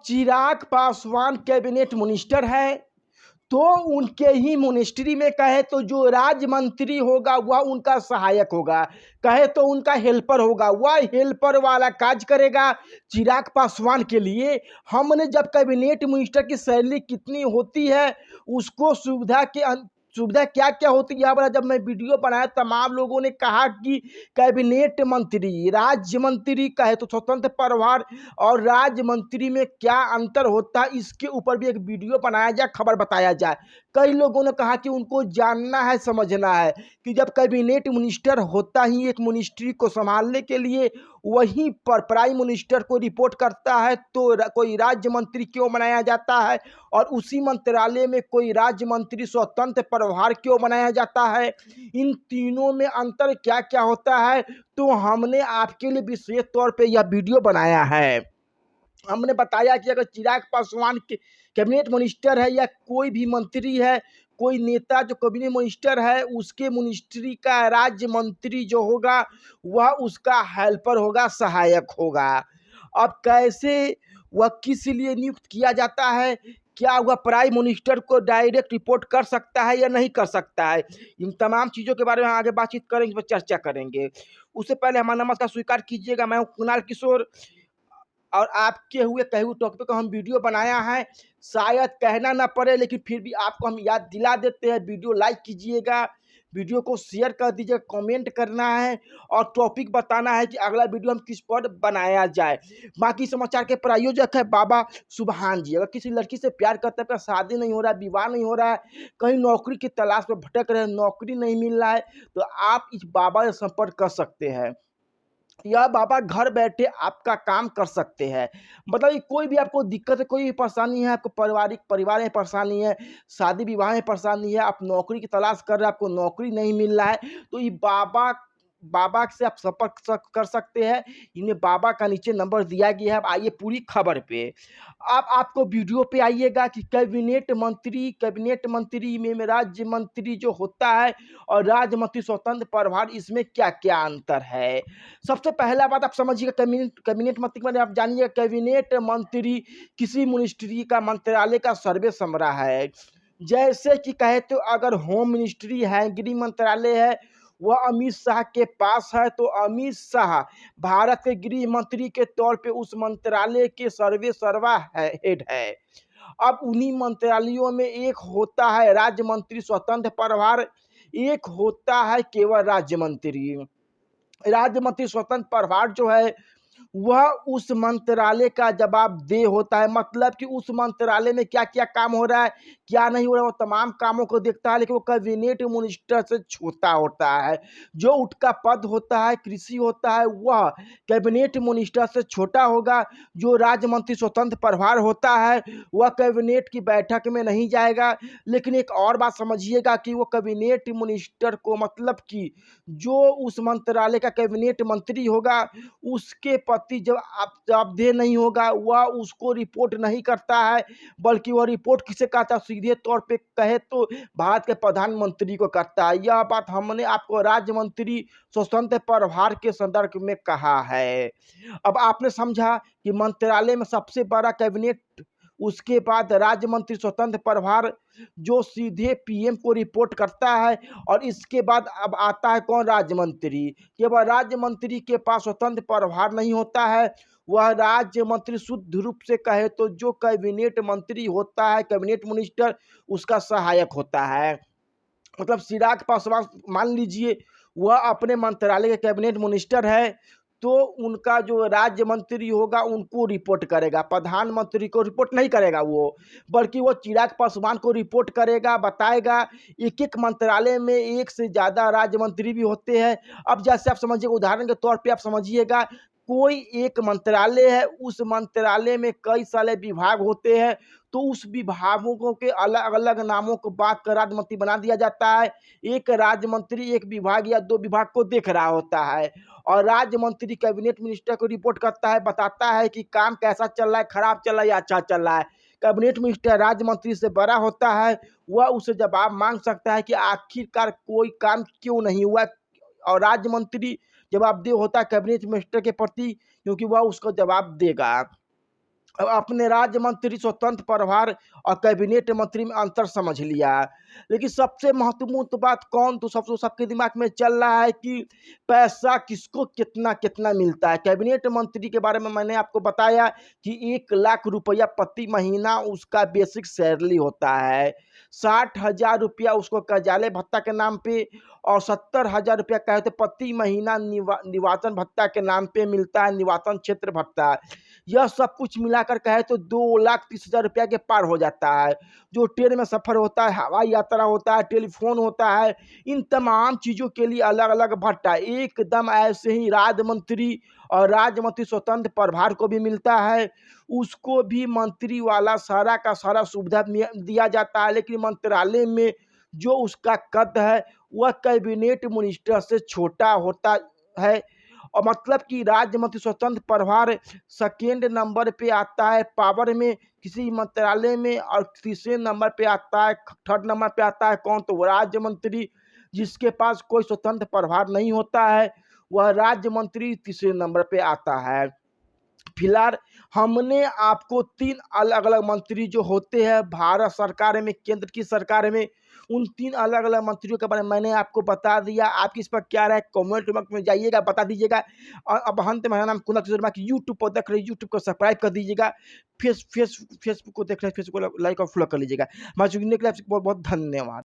Chirag Paswan cabinet minister है, तो उनके ही मिनिस्ट्री में कहे तो जो राज्य मंत्री होगा वह उनका सहायक होगा, कहे तो उनका हेल्पर होगा, वह हेल्पर वाला काज करेगा चिराग पासवान के लिए। हमने जब कैबिनेट मिनिस्टर की सैलरी कितनी होती है, उसको सुविधा क्या क्या होती है, यहाँ जब मैं वीडियो बनाया तमाम लोगों ने कहा कि कैबिनेट मंत्री, राज्य मंत्री कहे तो स्वतंत्र प्रभार और राज्य मंत्री में क्या अंतर होता है, इसके ऊपर भी एक वीडियो बनाया जाए, खबर बताया जाए। कई लोगों ने कहा कि उनको जानना है, समझना है कि जब कैबिनेट मिनिस्टर होता ही एक मिनिस्ट्री को संभालने के लिए वहीं पर प्राइम मिनिस्टर को रिपोर्ट करता है, तो कोई राज्य मंत्री क्यों बनाया जाता है और उसी मंत्रालय में कोई राज्य मंत्री स्वतंत्र प्रभार क्यों बनाया जाता है, इन तीनों में अंतर क्या क्या होता है, तो हमने आपके लिए विशेष तौर पे यह वीडियो बनाया है। हमने बताया कि अगर चिराग पासवान के कैबिनेट मिनिस्टर है या कोई भी मंत्री है, कोई नेता जो कैबिनेट मिनिस्टर है, उसके मिनिस्ट्री का राज्य मंत्री जो होगा वह उसका हेल्पर होगा, सहायक होगा। अब कैसे वह किस लिए नियुक्त किया जाता है, क्या वह प्राइम मिनिस्टर को डायरेक्ट रिपोर्ट कर सकता है या नहीं कर सकता है, इन तमाम चीज़ों के बारे में आगे बातचीत करेंगे, इस पर चर्चा करेंगे। उससे पहले हमारा नमस्कार स्वीकार कीजिएगा, मैं हूँ कुणाल किशोर और आपके हुए कहे हुए टॉपिक को हम वीडियो बनाया है। शायद कहना ना पड़े लेकिन फिर भी आपको हम याद दिला देते हैं, वीडियो लाइक कीजिएगा, वीडियो को शेयर कर दीजिएगा, कमेंट करना है और टॉपिक बताना है कि अगला वीडियो हम किस पर बनाया जाए। बाकी समाचार के प्रायोजक है बाबा सुभान जी। अगर किसी लड़की से प्यार करते हैं, शादी नहीं हो रहा है, विवाह नहीं हो रहा है, कहीं नौकरी की तलाश में भटक रहे हैं, नौकरी नहीं मिल रहा है, तो आप इस बाबा से संपर्क कर सकते हैं। यह बाबा घर बैठे आपका काम कर सकते हैं। मतलब कोई भी आपको दिक्कत है, कोई भी परेशानी है, आपको परिवार में परेशानी है, शादी विवाह में परेशानी है, आप नौकरी की तलाश कर रहे हैं, आपको नौकरी नहीं मिल रहा है, तो ये बाबा बाबा से आप संपर्क कर सकते हैं। इन्हें बाबा का नीचे नंबर दिया गया है। अब आइए पूरी खबर पे। अब आपको वीडियो पे आइएगा कि कैबिनेट मंत्री में राज्य मंत्री जो होता है और राज्य मंत्री स्वतंत्र प्रभार, इसमें क्या क्या अंतर है। सबसे पहला बात आप समझिएगा, कैबिनेट मंत्री मैंने आप जानिए, कैबिनेट मंत्री किसी मिनिस्ट्री का मंत्रालय का सर्वे समरा है। जैसे कि कहे तो अगर होम मिनिस्ट्री है, गृह मंत्रालय है, वह अमित शाह के पास है, तो अमित शाह भारत के गृह मंत्री के तौर पे उस मंत्रालय के सर्वा है, हेड है। अब उन्हीं मंत्रालयों में एक होता है राज्य मंत्री स्वतंत्र प्रभार, एक होता है केवल राज्य मंत्री। राज्य मंत्री स्वतंत्र प्रभार जो है वह उस मंत्रालय का जवाबदेह होता है, मतलब कि उस मंत्रालय में क्या क्या काम हो रहा है, क्या नहीं हो रहा है, वो तमाम कामों को देखता है, लेकिन वो कैबिनेट मिनिस्टर से छोटा होता है। जो उसका पद होता है, कृषि होता है, वह कैबिनेट मिनिस्टर से छोटा होगा। जो राज्य मंत्री स्वतंत्र प्रभार होता है वह कैबिनेट की बैठक में नहीं जाएगा। लेकिन एक और बात समझिएगा कि वो कैबिनेट मिनिस्टर को, मतलब कि जो उस मंत्रालय का कैबिनेट मंत्री होगा उसके प्रति जब आप जवाबदेह नहीं होगा, वह उसको रिपोर्ट नहीं करता है, बल्कि वह रिपोर्ट किसे करता है, सीधे तौर पे कहे तो भारत के प्रधानमंत्री को करता है। यह बात हमने आपको राज्य मंत्री स्वतंत्र प्रभार के संदर्भ में कहा है। अब आपने समझा कि मंत्रालय में सबसे बड़ा कैबिनेट, उसके बाद राज्य मंत्री स्वतंत्र प्रभार जो सीधे पीएम को रिपोर्ट करता है, और इसके बाद अब आता है कौन, राज्य मंत्री। केवल राज्य मंत्री के पास स्वतंत्र प्रभार नहीं होता है, वह राज्य मंत्री शुद्ध रूप से कहे तो जो कैबिनेट मंत्री होता है, कैबिनेट मिनिस्टर, उसका सहायक होता है। मतलब चिराग पासवान मान लीजिए वह अपने मंत्रालय के कैबिनेट मिनिस्टर है, तो उनका जो राज्य मंत्री होगा उनको रिपोर्ट करेगा, प्रधानमंत्री को रिपोर्ट नहीं करेगा वो, बल्कि वो चिराग पासवान को रिपोर्ट करेगा, बताएगा। एक एक मंत्रालय में एक से ज़्यादा राज्य मंत्री भी होते हैं। अब जैसे आप समझिएगा, उदाहरण के तौर पे आप समझिएगा, कोई एक मंत्रालय है, उस मंत्रालय में कई सारे विभाग होते हैं, तो उस विभागों के अलग अलग नामों को बात कर राज्य मंत्री बना दिया जाता है। एक राज्य मंत्री एक विभाग या दो विभाग को देख रहा होता है, और राज्य मंत्री कैबिनेट मिनिस्टर को रिपोर्ट करता है, बताता है कि काम कैसा चल रहा है, खराब चल रहा है या अच्छा चल रहा है। कैबिनेट मिनिस्टर राज्य मंत्री से बड़ा होता है, वह उसे जवाब मांग सकता है कि आखिरकार कोई काम क्यों नहीं हुआ, और राज्य मंत्री जवाबदेह होता है कैबिनेट मिनिस्टर के प्रति, क्योंकि वह उसको जवाब देगा। अपने राज्य मंत्री स्वतंत्र प्रभार और कैबिनेट मंत्री में अंतर समझ लिया। लेकिन सबसे महत्वपूर्ण तो बात कौन तो सबके दिमाग में चल रहा है कि पैसा किसको कितना कितना मिलता है। कैबिनेट मंत्री के बारे में मैंने आपको बताया कि 1 लाख रुपया प्रति महीना उसका बेसिक सैलरी होता है। 60,000 रुपया उसको कार्यालय भत्ता के नाम पे और 70,000 रुपया कहे तो प्रति महीना निवासन भत्ता के नाम पे मिलता है, निवासन क्षेत्र भत्ता। यह सब कुछ मिलाकर कहे तो 2,30,000 रुपया के पार हो जाता है। जो ट्रेन में सफ़र होता है, हवाई यात्रा होता है, टेलीफोन होता है, इन तमाम चीज़ों के लिए अलग अलग भत्ता एकदम ऐसे ही राज्य मंत्री और राज्य मंत्री स्वतंत्र प्रभार को भी मिलता है। उसको भी मंत्री वाला सारा का सारा सुविधा दिया जाता है। लेकिन मंत्रालय में जो उसका कद है वह कैबिनेट मिनिस्टर से छोटा होता है। और मतलब कि राज्य मंत्री स्वतंत्र प्रभार सेकेंड नंबर पे आता है पावर में किसी मंत्रालय में, और तीसरे नंबर पे आता है, थर्ड नंबर पे आता है कौन तो राज्य मंत्री। जिसके पास कोई स्वतंत्र प्रभार नहीं होता है वह राज्य मंत्री तीसरे नंबर पे आता है। फिलहाल हमने आपको 3 अलग अलग मंत्री जो होते हैं भारत सरकार में, केंद्र की सरकार में, उन 3 अलग अलग मंत्रियों के बारे में मैंने आपको बता दिया। आपकी इस पर क्या राय कमेंट बॉक्स में जाइएगा, बता दीजिएगा। और अब अंत में मेरा नाम कुनक शर्मा की यूट्यूब पर देख रहे हैं, यूट्यूब को सब्सक्राइब कर दीजिएगा। फेसबुक को देख रहे हैं, फेसबुक को लाइक और फॉलो कर लीजिएगा। हमारे जुड़ने के लिए आपसे बहुत बहुत धन्यवाद।